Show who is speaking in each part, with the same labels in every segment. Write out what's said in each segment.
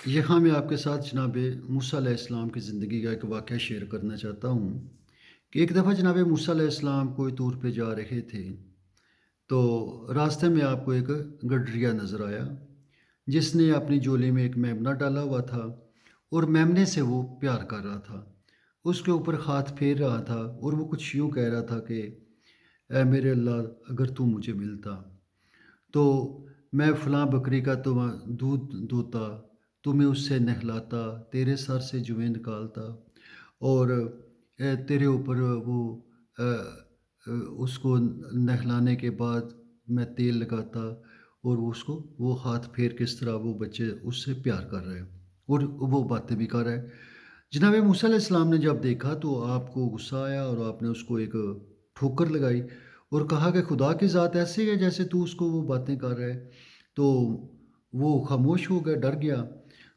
Speaker 1: यहाँ मैं आपके साथ जनाब मूसा अलैहिस्सलाम की ज़िंदगी का एक वाक़या शेयर करना चाहता हूँ कि एक दफ़ा जनाब मूसा अलैहिस्सलाम कोई टूर पे जा रहे थे, तो रास्ते में आपको एक गडरिया नज़र आया, जिसने अपनी झोली में एक मेमना डाला हुआ था और मेमने से वो प्यार कर रहा था। उसके ऊपर हाथ फेर रहा था और वो कुछ यूँ कह रहा था कि, "ऐ मेरे अल्लाह, अगर तू मुझे मिलता।" तो मैं फ़लाँ बकरी का दूध दूहता, तुम्हें उससे नहलाता, तेरे सर से जुएँ निकालता और तेरे ऊपर वो अ उसको नहलाने के बाद मैं तेल लगाता और उसको वो हाथ फेर के इस तरह वो बच्चे उससे प्यार कर रहे हैं और वो बातें भी कर रहा है। जनाब मूसा अलैहिस्सलाम ने जब देखा तो आपको गुस्सा आया और आपने उसको एक ठोकर लगाई और कहा कि खुदा की ज़ात ऐसी है जैसे तू उसको वो बातें कर रहा है। तो वो खामोश हो गया, डर गया।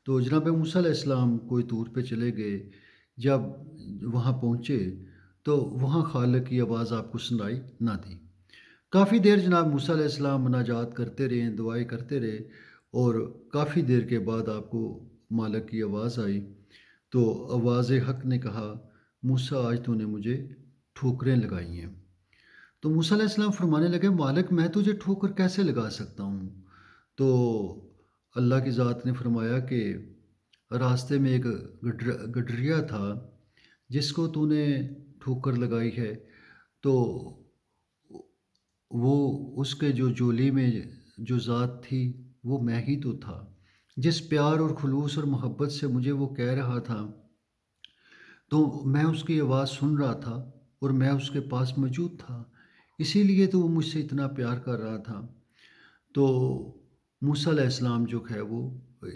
Speaker 1: तो जनाब मूसा अलैहिस्सलाम कोई तूर पे चले गए। जब वहाँ पहुँचे तो वहाँ खालिक की आवाज़ आपको सुनाई ना दी। काफ़ी देर जनाब मूसा अलैहिस्सलाम मुनाजात करते रहे, दुआएँ करते रहे और काफ़ी देर के बाद आपको मालिक की आवाज़ आई। तो आवाज़ हक़ ने कहा, मूसा आज तूने मुझे ठोकरें लगाई हैं। तो मूसा अलैहिस्सलाम फरमाने लगे, मालिक मैं तुझे ठोकर कैसे लगा सकता हूँ? तो अल्लाह की ज़ात ने फरमाया कि रास्ते में एक गडरिया था, जिसको तूने ठोकर लगाई है, तो वो उसके जो झोली में जो ज़ात थी, वो मैं ही तो था। जिस प्यार और ख़ुलूस और मोहब्बत से मुझे वो कह रहा था, तो मैं उसकी आवाज़ सुन रहा था और मैं उसके पास मौजूद था। इसीलिए तो वो मुझसे इतना प्यार कर रहा था। तो मूसा अलैहिस्सलाम जो है वो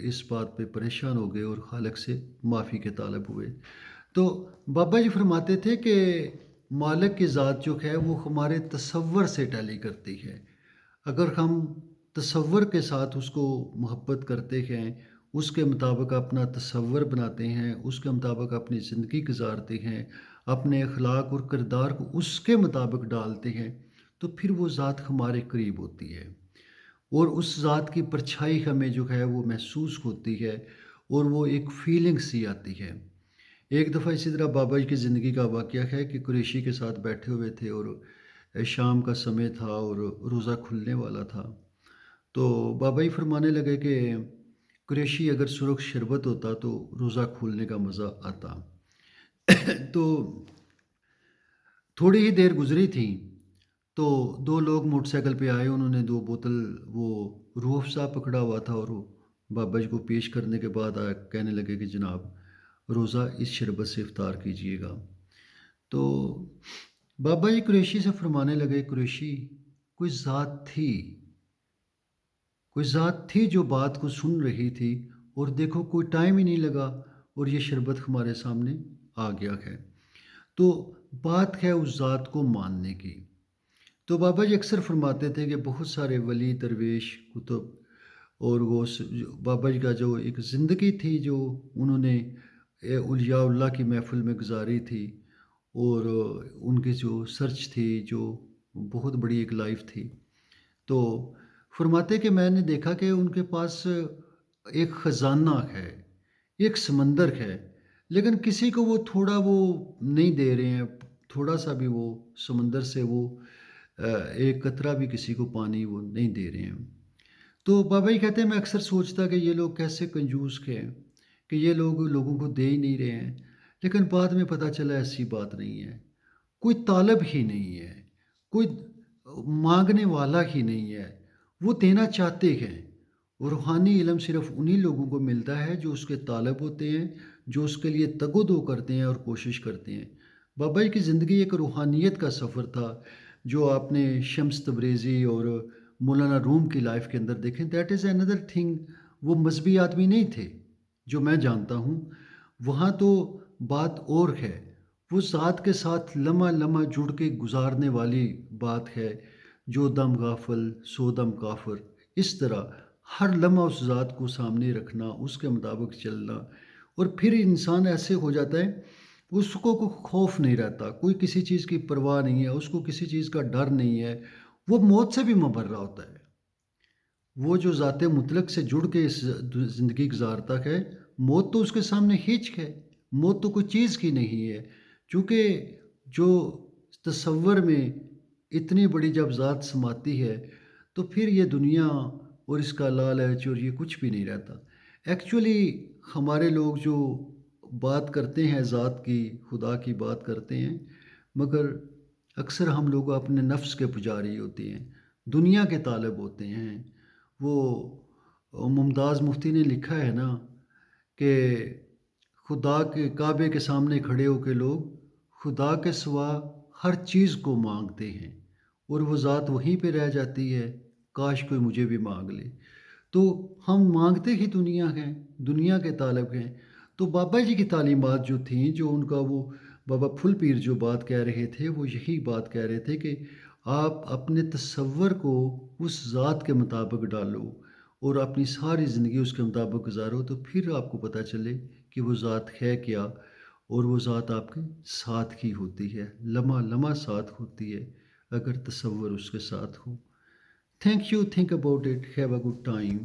Speaker 1: इस बात पे परेशान हो गए और खालिक से माफ़ी के तालब हुए। तो बाबा जी फरमाते थे कि मालिक की ज़ात जो है वो हमारे तसव्वुर से टैली करती है। अगर हम तसव्वुर के साथ उसको मोहब्बत करते हैं, उसके मुताबिक अपना तसव्वुर बनाते हैं, उसके मुताबिक अपनी ज़िंदगी गुज़ारते हैं, अपने अखलाक और किरदार को उसके मुताबिक डालते हैं, तो फिर वो ज़ात हमारे करीब होती है और उस ज़ात की परछाई हमें जो है वो महसूस होती है और वो एक फ़ीलिंग सी आती है। एक दफ़ा इसी तरह बाबा जी की ज़िंदगी का वाक़या है कि कुरैशी के साथ बैठे हुए थे और शाम का समय था और रोज़ा खुलने वाला था। तो बाबा जी फरमाने लगे कि कुरैशी अगर सुरख शरबत होता तो रोज़ा खोलने का मज़ा आता। तो थोड़ी ही देर गुज़री थी, तो 2 लोग मोटरसाइकिल पे आए, उन्होंने 2 बोतल वो रूह अफ़ज़ा पकड़ा हुआ था और वो बाबा जी को पेश करने के बाद कहने लगे कि जनाब रोज़ा इस शरबत से इफ़्तार कीजिएगा। तो बाबा जी कुरैशी से फ़रमाने लगे, कुरैशी कोई ज़ात थी जो बात को सुन रही थी और देखो कोई टाइम ही नहीं लगा और ये शरबत हमारे सामने आ गया है। तो बात है उस ज़ात को मानने की। तो बाबा जी अक्सर फरमाते थे कि बहुत सारे वली, दरवेश, कुतुब और वो बाबा जी का जो एक ज़िंदगी थी जो उन्होंने औलिया उल्लाह की महफ़िल में गुज़ारी थी और उनकी जो सर्च थी, जो बहुत बड़ी एक लाइफ़ थी। तो फरमाते कि मैंने देखा कि उनके पास एक ख़ज़ाना है, एक समंदर है, लेकिन किसी को वो थोड़ा वो नहीं दे रहे हैं, थोड़ा-सा भी वो समंदर से वो एक कतरा भी किसी को पानी वो नहीं दे रहे हैं। तो बाबा जी कहते हैं मैं अक्सर सोचता कि ये लोग कैसे कंजूस हैं, कि ये लोग लोगों को दे ही नहीं रहे हैं, लेकिन बाद में पता चला ऐसी बात नहीं है। कोई तालब ही नहीं है, कोई माँगने वाला ही नहीं है, वो देना चाहते हैं। और रूहानी इल्म सिर्फ़ उन्हीं लोगों को मिलता है जो उसके तालब होते हैं, जो उसके लिए तगो-दो करते हैं और कोशिश करते हैं। बाबा जी की ज़िंदगी एक रूहानियत का सफ़र था, जो आपने शम्स तबरेज़ी और मौलाना रूम की लाइफ़ के अंदर देखें, दैट इज़ अनदर थिंग। वो मज़हबी आदमी नहीं थे, जो मैं जानता हूँ। वहाँ तो बात और है। वो ज़ात के साथ लम्हा-लम्हा जुड़ के गुज़ारने वाली बात है, जो दम गाफ़िल सो दम काफ़िर। इस तरह हर लम्हा उस ज़ात को सामने रखना, उसके मुताबिक चलना और फिर इंसान ऐसे हो जाता है, उसको को खौफ़ नहीं रहता, कोई किसी चीज़ की परवाह नहीं है, उसको किसी चीज़ का डर नहीं है। वो मौत से भी मुबर्रा होता है। وہ جو ذات مطلق سے جڑ کے اس زندگی گزارتا ہے، موت تو اس کے سامنے ہیچ ہے، موت تو کوئی چیز کی نہیں ہے، چونکہ جو تصور میں اتنی بڑی جب ذات سماتی ہے تو پھر یہ دنیا اور اس کا لالچ اور یہ کچھ بھی نہیں رہتا۔ ایکچولی ہمارے لوگ جو بات کرتے ہیں ذات کی، خدا کی بات کرتے ہیں، مگر اکثر ہم لوگ اپنے نفس کے پجاری ہوتے ہیں، دنیا کے طالب ہوتے ہیں۔ وہ ممتاز مفتی نے لکھا ہے نا کہ خدا کے کعبے کے سامنے کھڑے ہو کے لوگ خدا کے سوا ہر چیز کو مانگتے ہیں اور وہ ذات وہیں پہ رہ جاتی ہے، کاش کوئی مجھے بھی مانگ لے۔ تو ہم مانگتے ہی دنیا ہیں، دنیا کے طالب ہیں۔ تو بابا جی کی تعلیمات جو تھیں، جو ان کا وہ بابا پھل پیر جو بات کہہ رہے تھے، وہ یہی بات کہہ رہے تھے کہ آپ اپنے تصور کو اس ذات کے مطابق ڈالو اور اپنی ساری زندگی اس کے مطابق گزارو، تو پھر آپ کو پتہ چلے کہ وہ ذات ہے کیا، اور وہ ذات آپ کے ساتھ ہی ہوتی ہے، لمحہ لمحہ ساتھ ہوتی ہے اگر تصور اس کے ساتھ ہو۔ Thank you, think about it, have a good time.